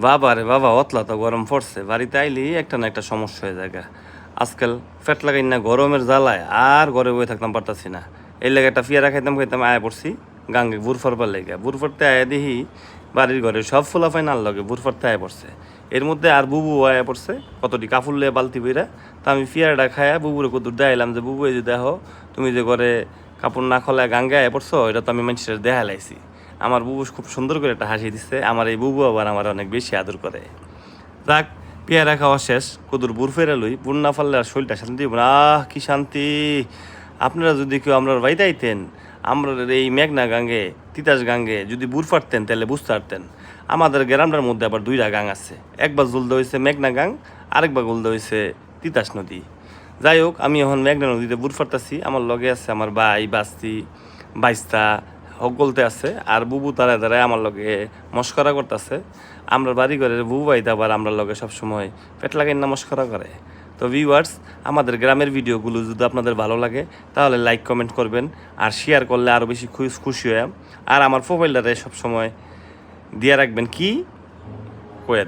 বাবা রে বাবা, অতলা তো গরম পড়ছে, বাড়িতে আইলেই একটা না একটা সমস্যা হয়ে যায়। আজকাল পেট লাগাই না গরমের জ্বালায় আর ঘরে বয়ে থাকতাম পারতাছি না। এই লেগে একটা পেয়ারা খাইতাম খাইতাম আয়া পড়ছি গাঙ্গে বুড় ফরবার লেগে। বুড় ফরতে আয়া দেখি বাড়ির ঘরে সব ফোলাফাই নাল লগে বুড় ফরতে আয়া পড়ছে। এর মধ্যে আর বুবু আয়া পড়ছে কতটি কাপড় লিয়ে বালতি বইরা। তা আমি পেয়ারাটা খায়া বুবুরে কদূর দেখাইলাম যে বুবু এই যে দেখো তুমি যে ঘরে কাপড় না খোলা গাঙ্গে আয়া পড়ছো, এটা তো আমি মানুষের দেখা লাইছি। আমার বুবু খুব সুন্দর করে একটা হাসি দিচ্ছে। আমার এই বুবু আবার আমার অনেক বেশি আদর করে। যাক, পেয়ারা খাওয়া শেষ, কদুর বুড় ফেরা লই, বুড় না ফাললে আর শরীরটা শান্তি দিব না। কি শান্তি! আপনারা যদি কেউ আমরা বাইতে আইতেন, আমরা এই মেঘনা গাঙ্গে তিতাস গাঙ্গে যদি বুড় ফাটতেন তাহলে বুঝতে পারতেন। আমাদের গ্রামটার মধ্যে আবার দুইটা গাং আছে, একবার জলদা হয়েছে মেঘনা গাং, আরেকবার গলদা হয়েছে তিতাস নদী। যাই হোক, আমি এখন মেঘনা নদীতে বুড় ফাটতেছি, আমার লগে আছে আমার ভাই বাস্তি বাইস্তা গলতে আছে, আর বুবু তারা তারা আমার লগে মস্করা করতেছে। আমরা বাড়ি ঘরের বুবু ভাইতে আবার আমরা লগে সবসময় পেট লাগাই না মস্করা করে। তো ভিউয়ার্স, আমাদের গ্রামের ভিডিওগুলো যদি আপনাদের ভালো লাগে তাহলে লাইক কমেন্ট করবেন, আর শেয়ার করলে আরও বেশি খুশি হয়ে। আর আমার প্রোফাইলটারে সবসময় দিয়ে রাখবেন কি কয়ে